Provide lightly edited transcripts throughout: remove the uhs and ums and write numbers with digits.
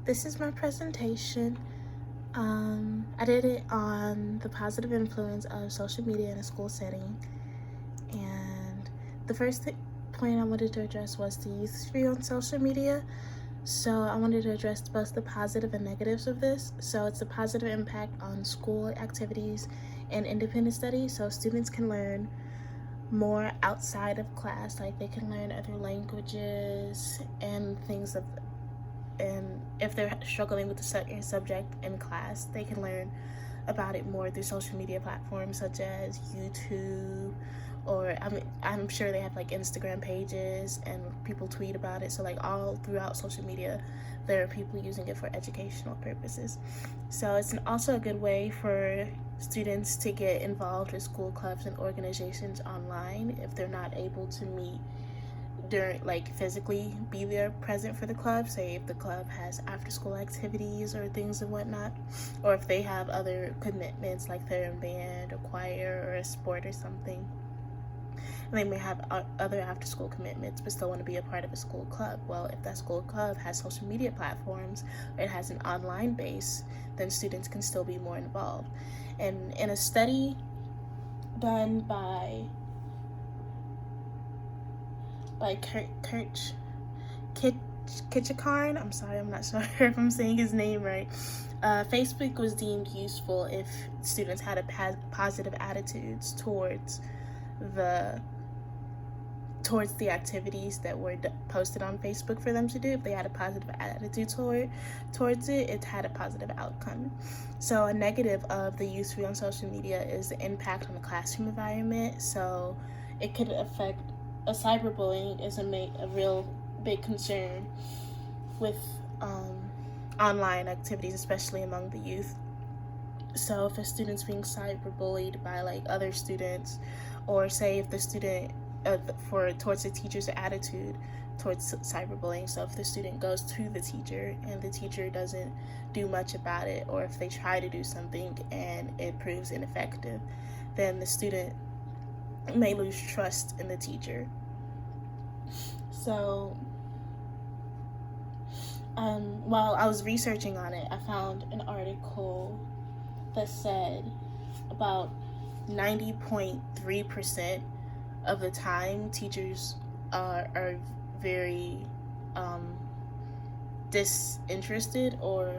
This is my presentation. I did it on the positive influence of social media in a school setting. And the first point I wanted to address was the youth's view on social media. So I wanted to address both the positive and negatives of this. So it's the positive impact on school activities and independent study. So students can learn more outside of class, like they can learn other languages and things of, and if they're struggling with a certain subject in class, they can learn about it more through social media platforms such as YouTube, or I'm sure they have like Instagram pages and people tweet about it. So like all throughout social media, there are people using it for educational purposes. So it's also a good way for students to get involved with school clubs and organizations online if they're not able to meet during, like, physically be there present for the club. Say if the club has after school activities or things and whatnot, or if they have other commitments like they're in band or choir or a sport or something, and they may have other after school commitments but still want to be a part of a school club. Well, if that school club has social media platforms or it has an online base, then students can still be more involved. And in a study done by Kurt Kitchakarn, I'm sorry, I'm not sure if I'm saying his name right. Facebook was deemed useful if students had a positive attitudes towards the activities that were posted on Facebook for them to do. If they had a positive attitude towards it, it had a positive outcome. So a negative of the use on social media is the impact on the classroom environment. So it could affect cyberbullying is a real big concern with online activities, especially among the youth. So if a student's being cyberbullied by like other students, or say if the student towards the teacher's attitude towards cyberbullying, so if the student goes to the teacher and the teacher doesn't do much about it, or if they try to do something and it proves ineffective, then the student may lose trust in the teacher. So while I was researching on it, I found an article that said about 90.3% of the time teachers are very disinterested, or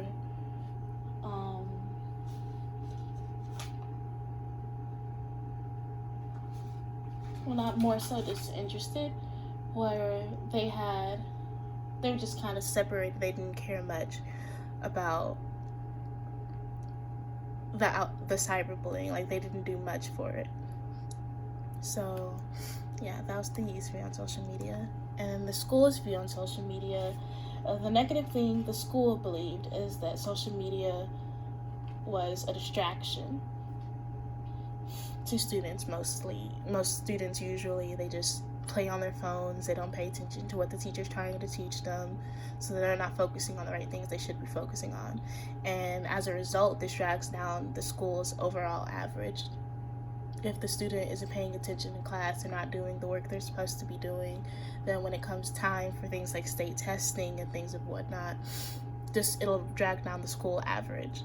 well, not more so disinterested, where they were just kind of separated. They didn't care much about the cyberbullying. Like, they didn't do much for it. So yeah, that was the youth view on social media. And the school's view on social media, the negative thing the school believed is that social media was a distraction to students. Most students, usually they just play on their phones. They don't pay attention to what the teacher's trying to teach them, so they're not focusing on the right things they should be focusing on. And as a result, this drags down the school's overall average. If the student isn't paying attention in class, they're not doing the work they're supposed to be doing, then when it comes time for things like state testing and things of whatnot, it'll drag down the school average.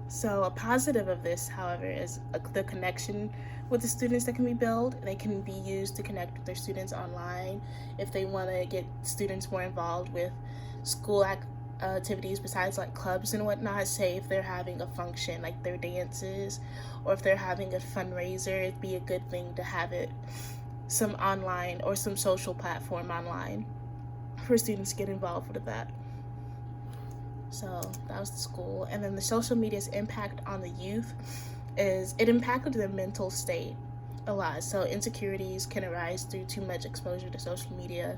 So a positive of this, however, is the connection with the students that can be built. They can be used to connect with their students online if they want to get students more involved with school activities besides like clubs and whatnot. Say if they're having a function like their dances, or if they're having a fundraiser, it'd be a good thing to have it some online or some social platform online for students to get involved with that. So that was the school. And then the social media's impact on the youth is it impacted their mental state a lot. So insecurities can arise through too much exposure to social media.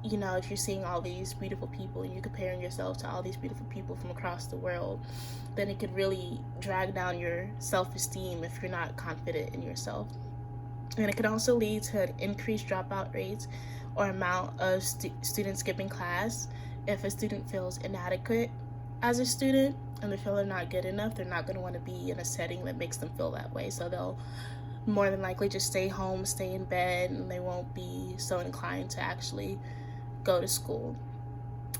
You know, if you're seeing all these beautiful people and you're comparing yourself to all these beautiful people from across the world, then it could really drag down your self-esteem if you're not confident in yourself. And it could also lead to an increased dropout rates or amount of students skipping class. If a student feels inadequate as a student and they feel they're not good enough, they're not going to want to be in a setting that makes them feel that way. So they'll more than likely just stay home, stay in bed, and they won't be so inclined to actually go to school.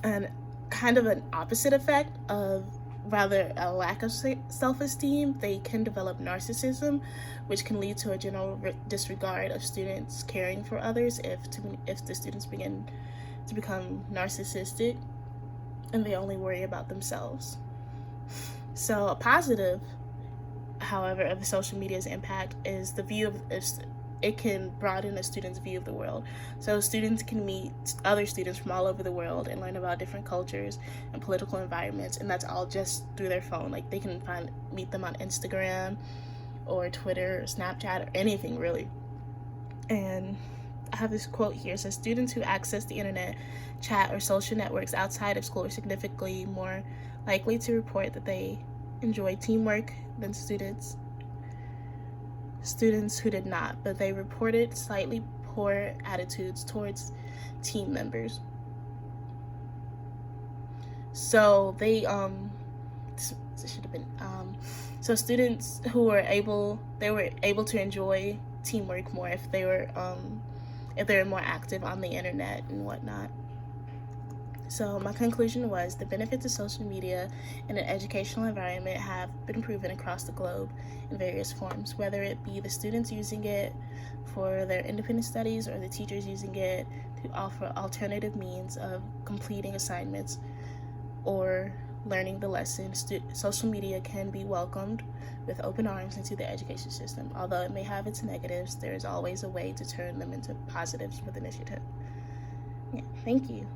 And kind of an opposite effect of rather a lack of self-esteem. They can develop narcissism, which can lead to a general disregard of students caring for others if the students begin to become narcissistic and they only worry about themselves. So a positive, however, of the social media's impact is the view of it can broaden a student's view of the world. So students can meet other students from all over the world and learn about different cultures and political environments, and that's all just through their phone. Like they can meet them on Instagram or Twitter or Snapchat or anything really. And I have this quote here. It says, students who access the internet, chat, or social networks outside of school are significantly more likely to report that they enjoy teamwork than students who did not, but they reported slightly poor attitudes towards team members. So they this should have been so students who were able to enjoy teamwork more if they were more active on the internet and whatnot. So my conclusion was the benefits of social media in an educational environment have been proven across the globe in various forms, whether it be the students using it for their independent studies or the teachers using it to offer alternative means of completing assignments or learning the lesson. Social media can be welcomed with open arms into the education system. Although it may have its negatives, there is always a way to turn them into positives with initiative. Yeah, thank you.